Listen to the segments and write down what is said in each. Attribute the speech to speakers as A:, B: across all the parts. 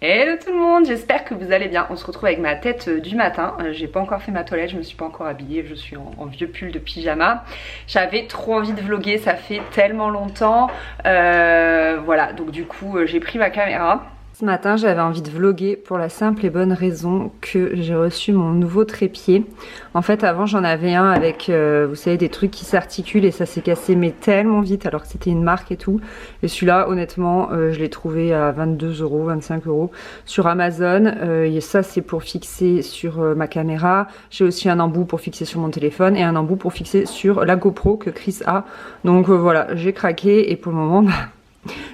A: Hello tout le monde, j'espère que vous allez bien. On se retrouve avec ma tête du matin. J'ai pas encore fait ma toilette, je me suis pas encore habillée, je suis en vieux pull de pyjama. J'avais trop envie de vlogger, ça fait tellement longtemps. Voilà, donc du coup j'ai pris ma caméra. Ce matin j'avais envie de vlogger pour la simple et bonne raison que j'ai reçu mon nouveau trépied. En fait avant j'en avais un avec vous savez des trucs qui s'articulent et ça s'est cassé mais tellement vite alors que c'était une marque et tout. Et celui-là honnêtement je l'ai trouvé à 22 €, 25 € sur Amazon. Et ça c'est pour fixer sur ma caméra. J'ai aussi un embout pour fixer sur mon téléphone et un embout pour fixer sur la GoPro que Chris a. Donc voilà, j'ai craqué et pour le moment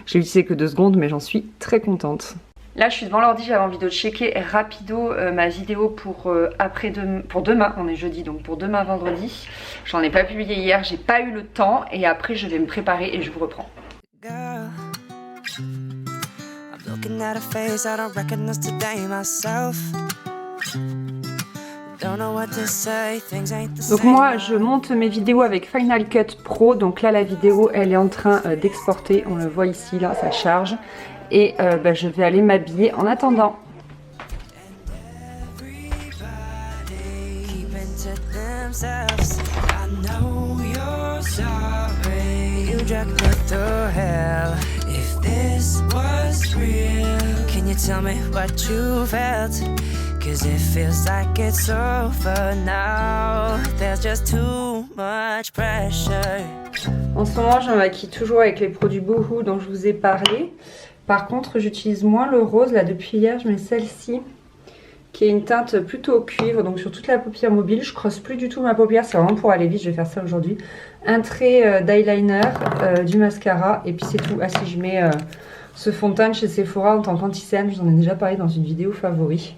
A: j'ai utilisé que 2 secondes mais j'en suis très contente. Là je suis devant l'ordi, j'avais envie de checker rapido ma vidéo pour demain, on est jeudi donc pour demain vendredi. J'en ai pas publié hier, j'ai pas eu le temps et après je vais me préparer et je vous reprends. Donc moi je monte mes vidéos avec Final Cut Pro, donc là la vidéo elle est en train d'exporter, on le voit ici là, ça charge et je vais aller m'habiller en attendant. Cause it feels like it's over now. There's just too much pressure. En ce moment, je me maquille toujours avec les produits Boohoo dont je vous ai parlé. Par contre, j'utilise moins le rose. Là, depuis hier, je mets celle-ci qui est une teinte plutôt au cuivre, donc sur toute la paupière mobile. Je creuse plus du tout ma paupière, c'est vraiment pour aller vite. Je vais faire ça aujourd'hui. Un trait d'eyeliner, du mascara, et puis c'est tout. Ah, si je mets ce fond de teint chez Sephora en tant qu'anti-cerne, je vous en ai déjà parlé dans une vidéo favori.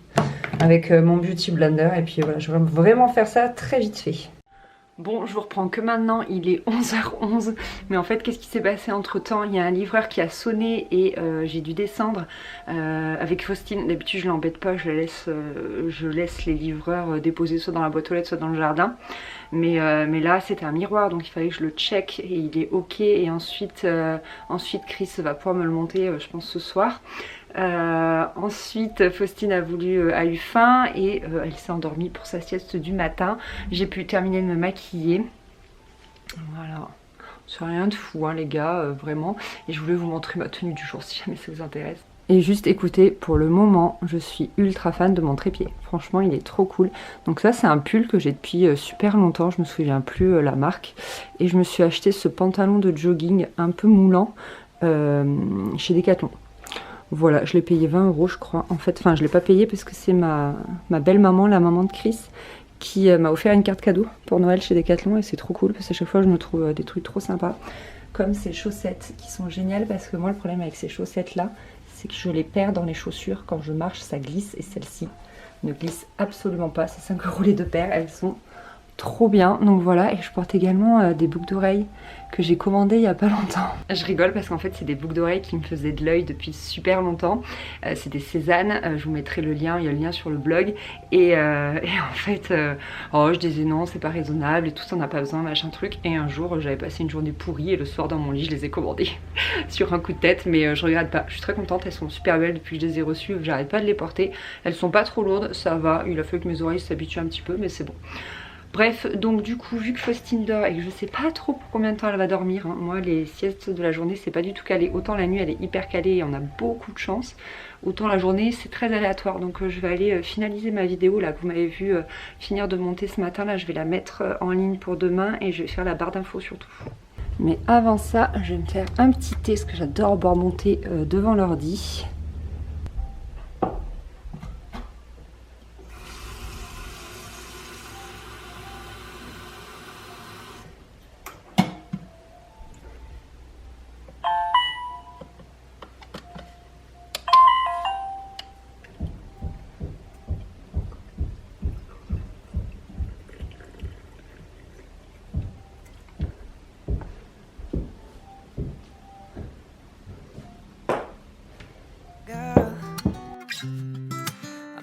A: Avec mon Beauty Blender et puis voilà, je vais vraiment faire ça très vite fait. Bon, je vous reprends que maintenant, il est 11h11, mais en fait qu'est-ce qui s'est passé entre temps? Il y a un livreur qui a sonné et j'ai dû descendre avec Faustine. D'habitude je l'embête pas, je laisse les livreurs déposer soit dans la boîte aux lettres soit dans le jardin. Mais là c'était un miroir donc il fallait que je le check et il est ok. Et ensuite Chris va pouvoir me le monter je pense ce soir. Ensuite Faustine a eu faim et elle s'est endormie pour sa sieste du matin. J'ai pu terminer de me maquiller. Voilà, c'est rien de fou hein, les gars, vraiment. Et je voulais vous montrer ma tenue du jour si jamais ça vous intéresse. Et juste écoutez, pour le moment je suis ultra fan de mon trépied, franchement il est trop cool. Donc ça c'est un pull que j'ai depuis super longtemps, je me souviens plus la marque. Et je me suis acheté ce pantalon de jogging un peu moulant chez Decathlon. Voilà, je l'ai payé 20 € je crois. En fait, enfin je l'ai pas payé parce que c'est ma belle maman, la maman de Chris, qui m'a offert une carte cadeau pour Noël chez Decathlon. Et c'est trop cool parce qu'à chaque fois je me trouve des trucs trop sympas. Comme ces chaussettes qui sont géniales parce que moi le problème avec ces chaussettes là, c'est que je les perds dans les chaussures. Quand je marche ça glisse et celle-ci ne glisse absolument pas. C'est 5 € les deux paires, elles sont trop bien. Donc voilà, et je porte également des boucles d'oreilles que j'ai commandées il y a pas longtemps. Je rigole parce qu'en fait c'est des boucles d'oreilles qui me faisaient de l'œil depuis super longtemps. C'est des Cézanne, je vous mettrai le lien, il y a le lien sur le blog. Et en fait je disais non c'est pas raisonnable et tout, ça n'a pas besoin machin truc. Et un jour j'avais passé une journée pourrie et le soir dans mon lit je les ai commandées sur un coup de tête. Mais je regrette pas, je suis très contente, elles sont super belles depuis que je les ai reçues. J'arrête pas de les porter, elles sont pas trop lourdes, ça va. Il a fallu que mes oreilles s'habituent un petit peu mais c'est bon. Bref, donc du coup, vu que Faustine dort et que je sais pas trop pour combien de temps elle va dormir, hein, moi les siestes de la journée c'est pas du tout calé. Autant la nuit elle est hyper calée et on a beaucoup de chance, autant la journée c'est très aléatoire. Donc je vais aller finaliser ma vidéo là que vous m'avez vu finir de monter ce matin. Là je vais la mettre en ligne pour demain et je vais faire la barre d'infos surtout. Mais avant ça, je vais me faire un petit thé parce que j'adore boire mon thé devant l'ordi.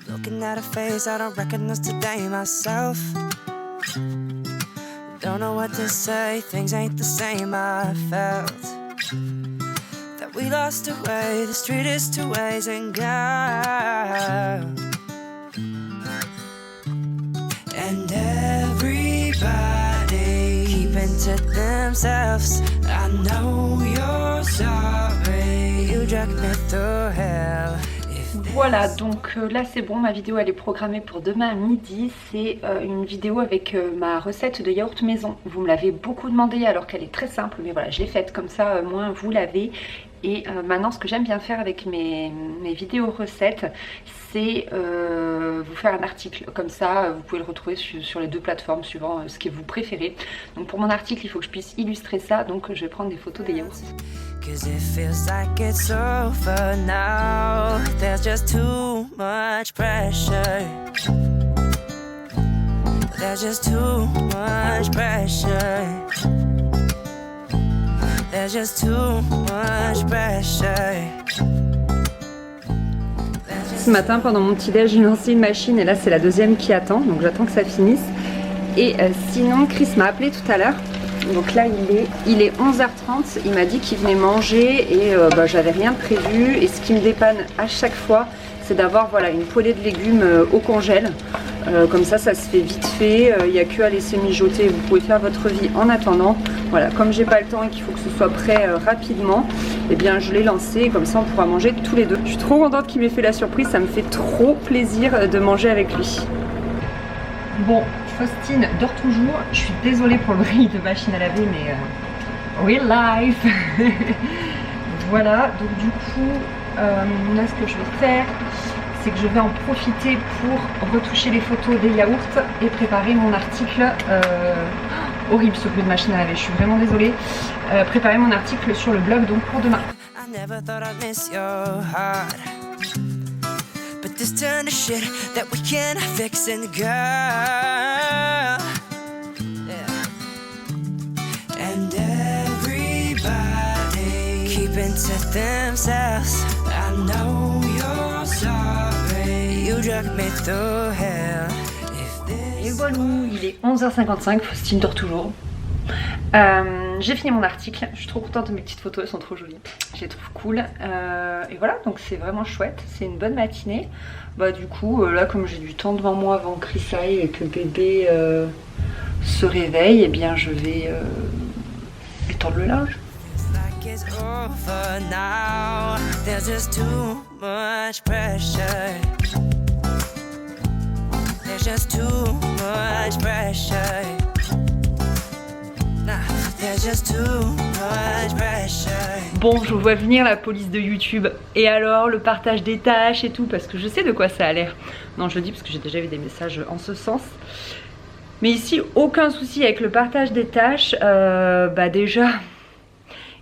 A: Looking at a face I don't recognize today myself. Don't know what to say, things ain't the same. I felt that we We lost our way, the street is two ways and gone. And everybody keeping to themselves. I know you're sorry. You dragged me through hell.
B: Voilà, donc là c'est bon, ma vidéo elle est programmée pour demain à midi. C'est une vidéo avec ma recette de yaourt maison. Vous me l'avez beaucoup demandé alors qu'elle est très simple, mais voilà, je l'ai faite comme ça, moins vous l'avez. Et maintenant ce que j'aime bien faire avec mes vidéos recettes, c'est vous faire un article. Comme ça, vous pouvez le retrouver sur les deux plateformes suivant ce que vous préférez. Donc pour mon article, il faut que je puisse illustrer ça, donc je vais prendre des photos des yaourts.
A: Cause it feels like it's over now. There's just too much pressure. There's just too much pressure. There's just too much pressure.
B: Ce matin, pendant mon petit déj, j'ai lancé une machine et là c'est la deuxième qui attend, donc j'attends que ça finisse. Et sinon, Chris m'a appelé tout à l'heure. Donc là il est 11h30, il m'a dit qu'il venait manger et j'avais rien prévu. Et ce qui me dépanne à chaque fois, c'est d'avoir voilà, une poêlée de légumes au congèle. Comme ça se fait vite fait, il n'y a que à laisser mijoter, vous pouvez faire votre vie en attendant. Voilà, comme j'ai pas le temps et qu'il faut que ce soit prêt rapidement, et bien je l'ai lancé et comme ça on pourra manger tous les deux. Je suis trop contente qu'il m'ait fait la surprise, ça me fait trop plaisir de manger avec lui. Bon, Faustine dort toujours, je suis désolée pour le bruit de machine à laver, mais real life. Voilà, donc du coup, là ce que je vais faire, c'est que je vais en profiter pour retoucher les photos des yaourts et préparer mon article. Horrible ce bruit de machine à laver, je suis vraiment désolée. Préparer mon article sur le blog donc pour demain.
A: But this turn to shit that we can't fix and girl, yeah. And everybody keeping to themselves. I know you're sorry. You dragged me through hell.
B: Et voilà, il est 11h55, Faustine dort toujours. J'ai fini mon article, je suis trop contente de mes petites photos, elles sont trop jolies, je les trouve cool. Et voilà, donc c'est vraiment chouette, c'est une bonne matinée. Bah du coup, là comme j'ai du temps devant moi avant que Chris aille et que bébé se réveille, eh bien je vais étendre le linge. Bon, je vois venir la police de YouTube. Et alors, le partage des tâches et tout, parce que je sais de quoi ça a l'air. Non, je le dis parce que j'ai déjà vu des messages en ce sens. Mais ici, aucun souci avec le partage des tâches. Bah déjà,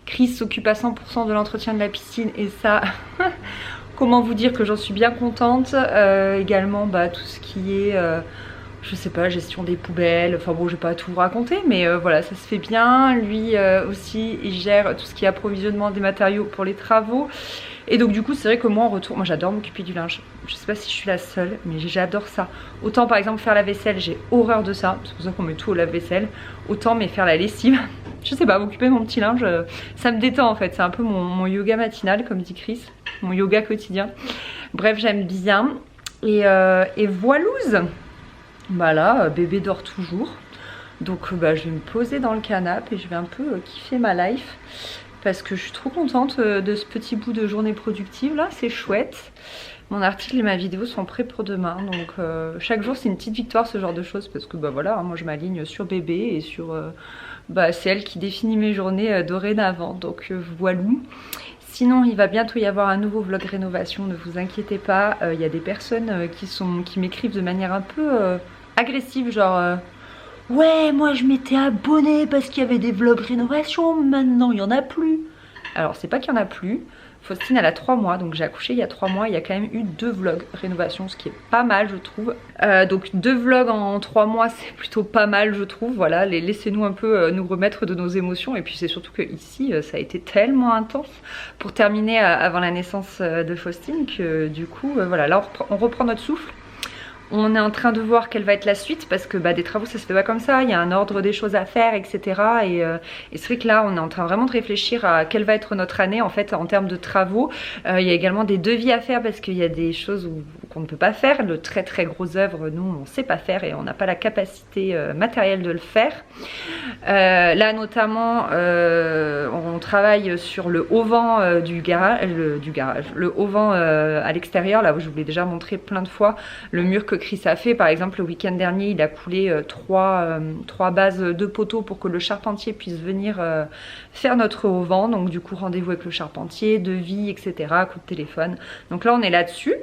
B: Chris s'occupe à 100% de l'entretien de la piscine et ça... Comment vous dire que j'en suis bien contente. Également, bah, tout ce qui est... je sais pas, gestion des poubelles, enfin bon, je vais pas tout vous raconter, mais voilà, ça se fait bien. Lui aussi, il gère tout ce qui est approvisionnement des matériaux pour les travaux. Et donc du coup, c'est vrai que moi en retour, moi j'adore m'occuper du linge. Je sais pas si je suis la seule, mais j'adore ça. Autant par exemple faire la vaisselle, j'ai horreur de ça, c'est pour ça qu'on met tout au lave-vaisselle. Autant mais faire la lessive, je sais pas, m'occuper de mon petit linge, ça me détend en fait. C'est un peu mon yoga matinal, comme dit Chris, mon yoga quotidien. Bref, j'aime bien. Et voilouze. Bah là, bébé dort toujours. Donc bah, je vais me poser dans le canapé et je vais un peu kiffer ma life. Parce que je suis trop contente de ce petit bout de journée productive là, c'est chouette. Mon article et ma vidéo sont prêts pour demain. Donc chaque jour c'est une petite victoire ce genre de choses. Parce que bah voilà, hein, moi je m'aligne sur bébé et sur... bah, c'est elle qui définit mes journées dorénavant. Donc voilà. Sinon il va bientôt y avoir un nouveau vlog rénovation, ne vous inquiétez pas. Il y a des personnes qui m'écrivent de manière un peu agressive, genre ouais moi je m'étais abonnée parce qu'il y avait des vlogs rénovation, maintenant il n'y en a plus. Alors c'est pas qu'il y en a plus, Faustine elle a 3 mois, donc j'ai accouché il y a 3 mois, il y a quand même eu 2 vlogs rénovation, ce qui est pas mal je trouve. Donc 2 vlogs en 3 mois c'est plutôt pas mal je trouve, voilà, laissez-nous un peu nous remettre de nos émotions. Et puis c'est surtout que ici ça a été tellement intense pour terminer avant la naissance de Faustine que du coup voilà, là on reprend notre souffle. On est en train de voir quelle va être la suite parce que des travaux ça se fait pas comme ça, il y a un ordre des choses à faire, etc. Et c'est vrai que là on est en train vraiment de réfléchir à quelle va être notre année en fait en termes de travaux. Il y a également des devis à faire parce qu'il y a des choses qu'on ne peut pas faire. Le très gros œuvre, nous on sait pas faire et on n'a pas la capacité matérielle de le faire. Là notamment on travaille sur le haut-vent du garage, le haut-vent à l'extérieur, là où je vous l'ai déjà montré plein de fois, le mur que Chris a fait. Par exemple, le week-end dernier, il a coulé trois bases de poteaux pour que le charpentier puisse venir faire notre haut-vent. Donc du coup, rendez-vous avec le charpentier, devis, etc. Coup de téléphone. Donc là, on est là-dessus.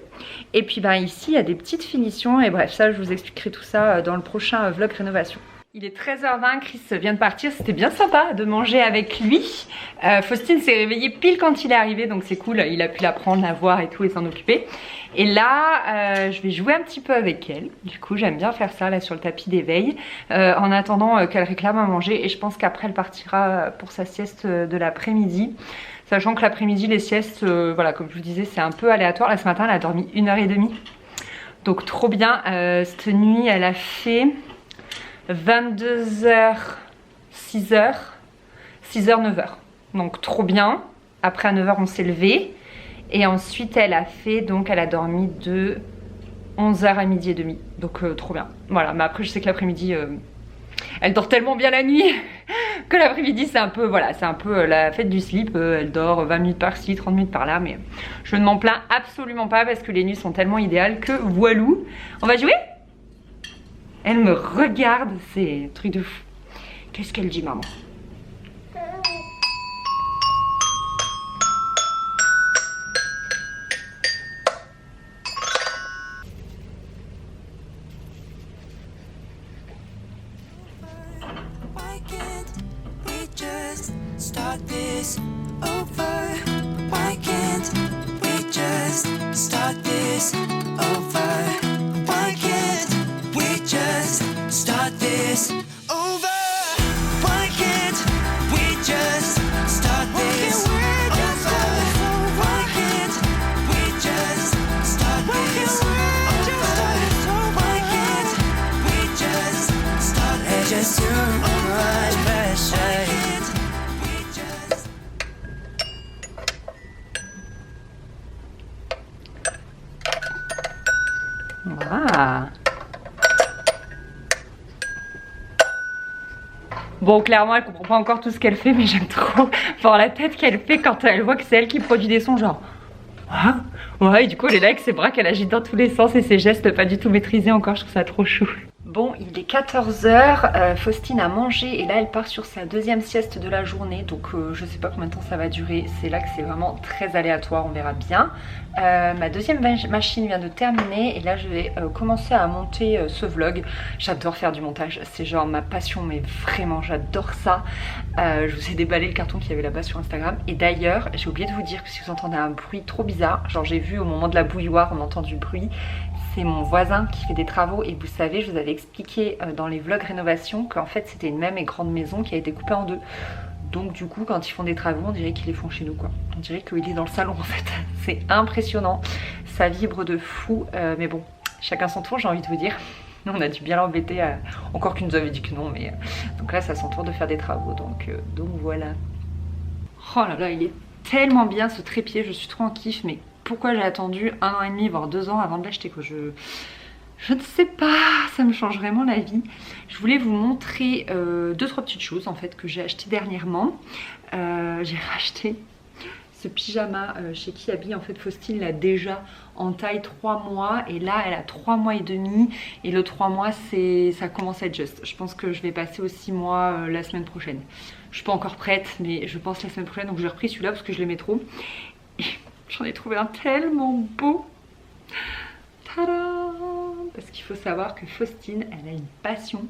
B: Et puis ici, il y a des petites finitions. Et bref, ça, je vous expliquerai tout ça dans le prochain vlog rénovation. Il est 13h20, Chris vient de partir, c'était bien sympa de manger avec lui. Faustine s'est réveillée pile quand il est arrivé, donc c'est cool, il a pu la prendre, la voir et tout et s'en occuper. Et là, je vais jouer un petit peu avec elle. Du coup, j'aime bien faire ça là sur le tapis d'éveil, en attendant qu'elle réclame à manger. Et je pense qu'après, elle partira pour sa sieste de l'après-midi. Sachant que l'après-midi, les siestes, voilà, comme je vous disais, c'est un peu aléatoire. Là, ce matin, elle a dormi 1h30. Donc trop bien. Cette nuit, elle a fait 22h, 6h, 6h, 9h. Donc trop bien. Après à 9h on s'est levé. Et ensuite elle a fait, donc elle a dormi de 11h à midi et demi. Donc trop bien. Voilà, mais après je sais que l'après-midi, elle dort tellement bien la nuit que l'après-midi c'est un peu, voilà, c'est un peu la fête du slip. Elle dort 20 minutes par-ci, 30 minutes par-là. Mais je ne m'en plains absolument pas parce que les nuits sont tellement idéales que voilou. On va jouer ? Elle me regarde, c'est un truc de fou. Qu'est-ce qu'elle dit, maman? Ah. Bon, clairement, elle comprend pas encore tout ce qu'elle fait, mais j'aime trop voir la tête qu'elle fait quand elle voit que c'est elle qui produit des sons, genre. Ah, ouais, et du coup, elle est là avec ses bras qu'elle agite dans tous les sens et ses gestes pas du tout maîtrisés encore, je trouve ça trop chou. Bon, il est 14h, Faustine a mangé et là elle part sur sa deuxième sieste de la journée. Donc je sais pas combien de temps ça va durer, c'est là que c'est vraiment très aléatoire, on verra bien. Ma deuxième machine vient de terminer et là je vais commencer à monter ce vlog. J'adore faire du montage, c'est genre ma passion, mais vraiment j'adore ça. Je vous ai déballé le carton qu'il y avait là-bas sur Instagram. Et d'ailleurs, j'ai oublié de vous dire que si vous entendez un bruit trop bizarre, genre j'ai vu au moment de la bouilloire, on entend du bruit. C'est mon voisin qui fait des travaux et vous savez, je vous avais expliqué dans les vlogs rénovation qu'en fait c'était une même et grande maison qui a été coupée en deux. Donc du coup quand ils font des travaux on dirait qu'ils les font chez nous quoi. On dirait qu'il est dans le salon en fait. C'est impressionnant, ça vibre de fou, mais bon, chacun son tour j'ai envie de vous dire. Nous on a dû bien l'embêter, encore qu'il nous avait dit que non, mais donc là c'est à son tour de faire des travaux, donc voilà. Oh là là, il est tellement bien ce trépied, je suis trop en kiff, mais pourquoi j'ai attendu 1 an et demi voire 2 ans avant de l'acheter quoi, je ne sais pas, ça me change vraiment la vie. Je voulais vous montrer 2-3 petites choses en fait que j'ai acheté dernièrement. J'ai racheté ce pyjama chez Kiabi. En fait Faustine l'a déjà en taille 3 mois et là elle a 3 mois et demi et le 3 mois ça commence à être juste. Je pense que je vais passer aux 6 mois la semaine prochaine. Je suis pas encore prête mais je pense la semaine prochaine, donc j'ai repris celui-là parce que je l'aimais trop. J'en ai trouvé un tellement beau. Tada! Parce qu'il qu'il faut savoir que Faustine, elle a une passion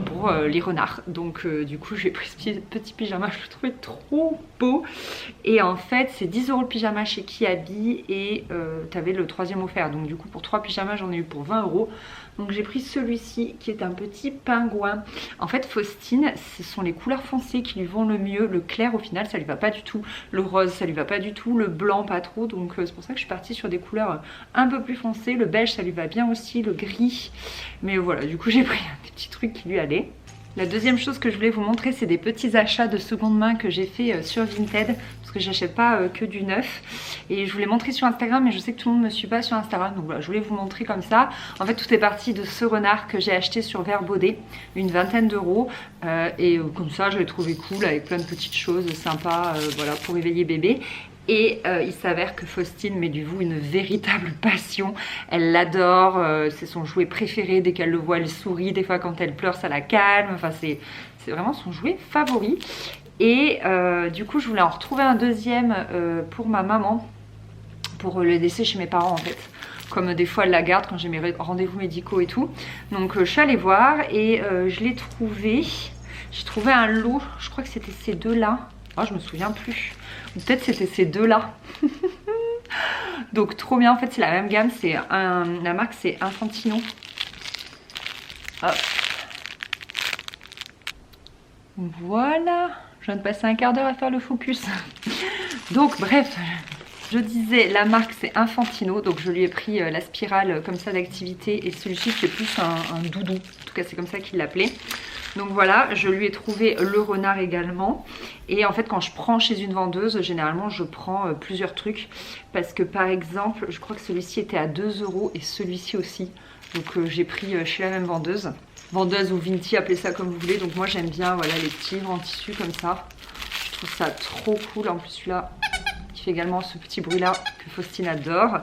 B: pour les renards. Donc du coup, j'ai pris ce petit pyjama, je le trouvais trop beau. Et en fait, c'est 10 € le pyjama chez Kiabi et t'avais le 3e offert. Donc du coup, pour 3 pyjamas, j'en ai eu pour 20 €. Donc j'ai pris celui-ci qui est un petit pingouin. En fait, Faustine, ce sont les couleurs foncées qui lui vont le mieux. Le clair, au final, ça lui va pas du tout. Le rose, ça lui va pas du tout. Le blanc, pas trop. Donc c'est pour ça que je suis partie sur des couleurs un peu plus foncées. Le beige, ça lui va bien aussi. Le gris. Mais voilà, du coup, j'ai pris un petit truc qui lui allait. La deuxième chose que je voulais vous montrer, c'est des petits achats de seconde main que j'ai fait sur Vinted, parce que j'achète pas que du neuf. Et je voulais montrer sur Instagram, mais je sais que tout le monde ne me suit pas sur Instagram, donc voilà, je voulais vous montrer comme ça. En fait, tout est parti de ce renard que j'ai acheté sur Verbaudet, une vingtaine d'euros. Et comme ça, je l'ai trouvé cool, avec plein de petites choses sympas, voilà, pour réveiller bébé. Et il s'avère que Faustine met du vous une véritable passion. Elle l'adore, c'est son jouet préféré. Dès qu'elle le voit, elle sourit. Des fois, quand elle pleure, ça la calme. Enfin, c'est vraiment son jouet favori. Et du coup, je voulais en retrouver un deuxième pour ma maman, pour le laisser chez mes parents en fait. Comme des fois elle la garde quand j'ai mes rendez-vous médicaux et tout. Donc je suis allée voir et je l'ai trouvé. J'ai trouvé un lot, je crois que c'était ces deux-là. Ah, je me souviens plus. Ou peut-être c'était ces deux-là. Donc trop bien, en fait c'est la même gamme. La marque c'est Infantino. Hop. Voilà. Je viens de passer un quart d'heure à faire le focus. Donc bref, je disais la marque c'est Infantino. Donc je lui ai pris la spirale comme ça d'activité. Et celui-ci c'est plus un doudou. En tout cas c'est comme ça qu'il l'appelait. Donc voilà, je lui ai trouvé le renard également. Et en fait quand je prends chez une vendeuse, généralement je prends plusieurs trucs. Parce que par exemple, je crois que celui-ci était à 2 € et celui-ci aussi. Donc j'ai pris chez la même vendeuse. Vendeuse ou Vinti, appelez ça comme vous voulez. Donc moi j'aime bien voilà, les tigres en tissu comme ça. Je trouve ça trop cool. En plus celui-là, il fait également ce petit bruit là que Faustine adore.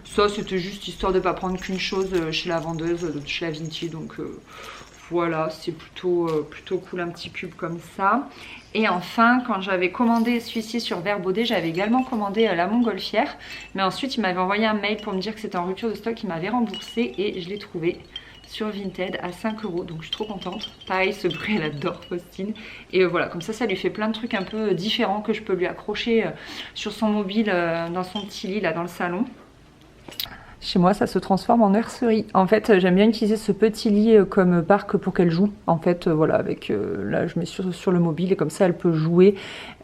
B: Ça c'était juste histoire de ne pas prendre qu'une chose chez la vendeuse, chez la Vinti. Donc... voilà, c'est plutôt cool, un petit cube comme ça. Et enfin, quand j'avais commandé celui-ci sur Verbaudet, j'avais également commandé la montgolfière. Mais ensuite, il m'avait envoyé un mail pour me dire que c'était en rupture de stock. Il m'avait remboursé et je l'ai trouvé sur Vinted à 5 €. Donc je suis trop contente. Pareil, ce bruit, elle adore Faustine. Et voilà, comme ça lui fait plein de trucs un peu différents que je peux lui accrocher sur son mobile, dans son petit lit, là, dans le salon. Chez moi, ça se transforme en nurserie. En fait, j'aime bien utiliser ce petit lit comme parc pour qu'elle joue. En fait, voilà, avec là, je mets sur le mobile et comme ça, elle peut jouer.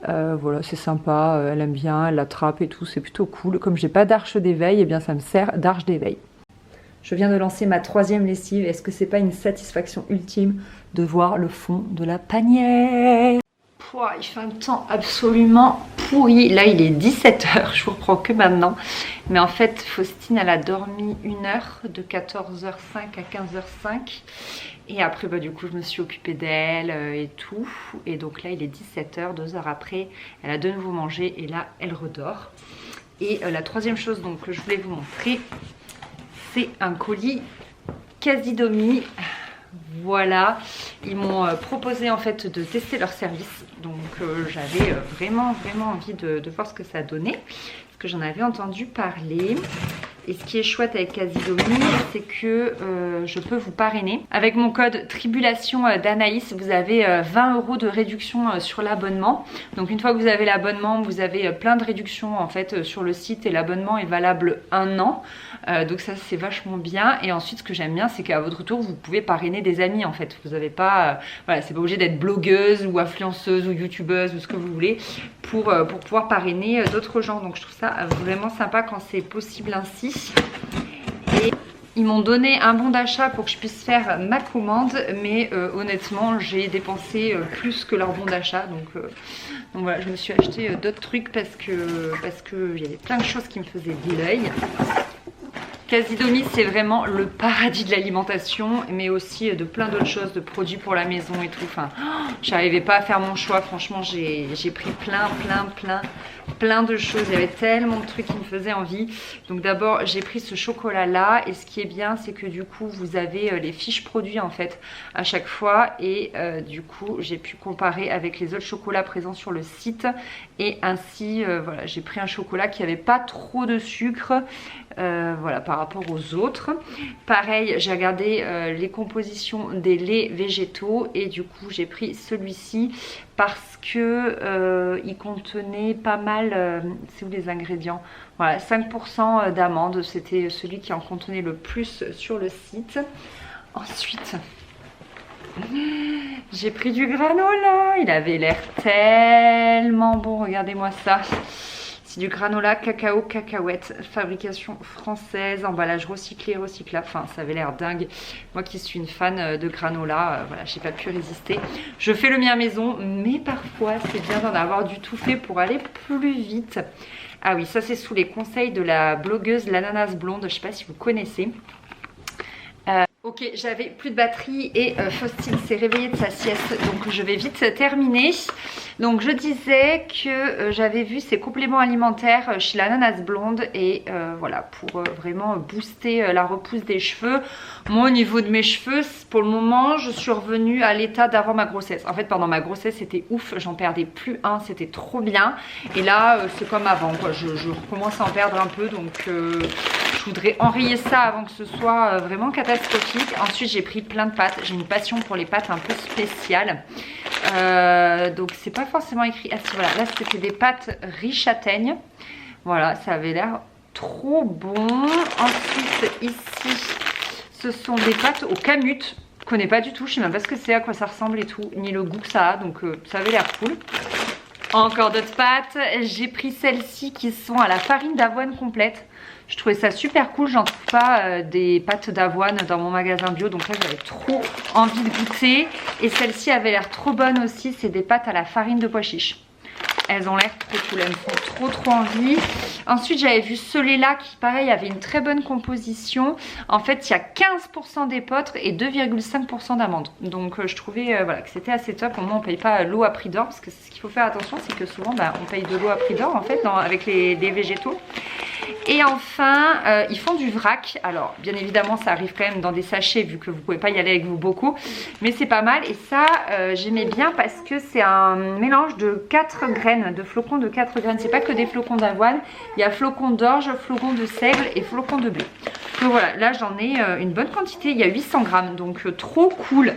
B: Voilà, c'est sympa. Elle aime bien, elle l'attrape et tout. C'est plutôt cool. Comme j'ai pas d'arche d'éveil, eh bien, ça me sert d'arche d'éveil. Je viens de lancer ma 3e lessive. Est-ce que c'est pas une satisfaction ultime de voir le fond de la panière? Il fait un temps absolument pourri. Là, il est 17 h. Je vous reprends que maintenant. Mais en fait, Faustine, elle a dormi 1 heure de 14 h 05 à 15 h 05. Et après, bah, du coup, je me suis occupée d'elle et tout. Et donc là, il est 17 h. 2 heures après, elle a de nouveau mangé. Et là, elle redort. Et la 3e chose donc, que je voulais vous montrer, c'est un colis Casidomi. Voilà, ils m'ont proposé en fait de tester leur service. Donc j'avais vraiment envie de voir ce que ça donnait. Parce que j'en avais entendu parler. Et ce qui est chouette avec Casidomi, c'est que je peux vous parrainer. Avec mon code Tribulation d'Anaïs, vous avez 20 € de réduction sur l'abonnement. Donc une fois que vous avez l'abonnement, vous avez plein de réductions en fait sur le site et l'abonnement est valable 1 an. Donc ça c'est vachement bien. Et ensuite ce que j'aime bien, c'est qu'à votre tour, vous pouvez parrainer des amis en fait. Vous n'avez pas, voilà, c'est pas obligé d'être blogueuse ou influenceuse ou youtubeuse ou ce que vous voulez pour pouvoir parrainer d'autres gens. Donc je trouve ça vraiment sympa quand c'est possible ainsi. Et ils m'ont donné un bon d'achat pour que je puisse faire ma commande, mais honnêtement j'ai dépensé plus que leur bon d'achat, donc voilà, je me suis acheté d'autres trucs parce que il y avait plein de choses qui me faisaient de l'œil. Casidomi, c'est vraiment le paradis de l'alimentation, mais aussi de plein d'autres choses, de produits pour la maison et tout. Enfin, j'arrivais pas à faire mon choix. Franchement, j'ai pris plein de choses. Il y avait tellement de trucs qui me faisaient envie. Donc d'abord, j'ai pris ce chocolat-là. Et ce qui est bien, c'est que du coup, vous avez les fiches produits en fait à chaque fois. Et du coup, j'ai pu comparer avec les autres chocolats présents sur le site. Et ainsi, voilà, j'ai pris un chocolat qui n'avait pas trop de sucre. Voilà, par rapport aux autres. Pareil, j'ai regardé les compositions des laits végétaux et du coup j'ai pris celui-ci parce que il contenait pas mal, c'est où les ingrédients? Voilà, 5% d'amandes, c'était celui qui en contenait le plus sur le site. Ensuite, j'ai pris du granola, il avait l'air tellement bon, regardez-moi ça. C'est du granola cacao cacahuète, fabrication française, emballage recyclé, recyclable. Enfin, ça avait l'air dingue. Moi qui suis une fan de granola, voilà, j'ai pas pu résister. Je fais le mien maison, mais parfois c'est bien d'en avoir du tout fait pour aller plus vite. Ah oui, ça c'est sous les conseils de la blogueuse l'ananas blonde, je sais pas si vous connaissez. Ok, j'avais plus de batterie et Faustine s'est réveillée de sa sieste, donc je vais vite terminer. Donc je disais que j'avais vu ces compléments alimentaires chez l'ananas blonde et voilà, pour vraiment booster la repousse des cheveux. Moi au niveau de mes cheveux, pour le moment je suis revenue à l'état d'avant ma grossesse. En fait pendant ma grossesse c'était ouf, j'en perdais plus un, c'était trop bien. Et là c'est comme avant quoi, je recommence à en perdre un peu, donc je voudrais enrayer ça avant que ce soit vraiment catastrophique. Ensuite j'ai pris plein de pâtes, j'ai une passion pour les pâtes un peu spéciales. Donc c'est pas forcément écrit, ah si voilà, là c'était des pâtes riz châtaigne. Voilà, ça avait l'air trop bon. Ensuite ici ce sont des pâtes au kamut. Je connais pas du tout, je sais même pas ce que c'est, à quoi ça ressemble et tout, ni le goût que ça a, donc ça avait l'air cool. Encore d'autres pâtes, j'ai pris celles-ci qui sont à la farine d'avoine complète. Je trouvais ça super cool, j'en trouve pas des pâtes d'avoine dans mon magasin bio, donc là j'avais trop envie de goûter. Et celle-ci avait l'air trop bonne aussi, c'est des pâtes à la farine de pois chiche. Elles ont l'air trop cool, elles me font trop envie. Ensuite j'avais vu ce lait là qui pareil avait une très bonne composition. En fait il y a 15% d'épeautre et 2,5% d'amandes. Donc je trouvais voilà, que c'était assez top. Au moins on paye pas l'eau à prix d'or, parce que ce qu'il faut faire attention c'est que souvent on paye de l'eau à prix d'or en fait avec les végétaux. Et enfin ils font du vrac. Alors bien évidemment ça arrive quand même dans des sachets vu que vous pouvez pas y aller avec vos bocaux, mais c'est pas mal. Et ça j'aimais bien parce que c'est un mélange de 4 graines, de flocons de 4 graines. C'est pas que des flocons d'avoine, il y a flocons d'orge, flocons de seigle et flocons de blé. Donc voilà, là j'en ai une bonne quantité, il y a 800 grammes, donc trop cool.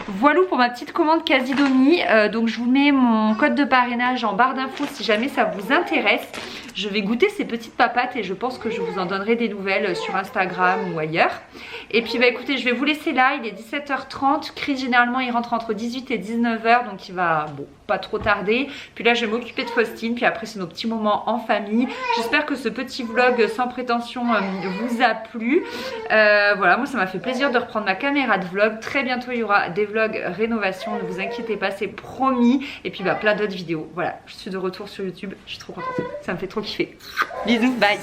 B: Voilà pour ma petite commande Casidomi. Donc je vous mets mon code de parrainage en barre d'infos si jamais ça vous intéresse. Je vais goûter ces petites papates et je pense que je vous en donnerai des nouvelles sur Instagram ou ailleurs. Et puis bah écoutez, je vais vous laisser là, il est 17h30. Chris généralement il rentre entre 18 et 19h, donc il va bon, pas trop tarder. Puis là je vais m'occuper de Faustine, puis après c'est nos petits moments en famille. J'espère que ce petit vlog sans prétention vous a plu. Voilà, moi ça m'a fait plaisir de reprendre ma caméra de vlog. Très bientôt il y aura des vlogs rénovation, ne vous inquiétez pas, c'est promis. Et puis bah plein d'autres vidéos. Voilà, je suis de retour sur YouTube, je suis trop contente, ça me fait trop kiffer. Bisous, bye.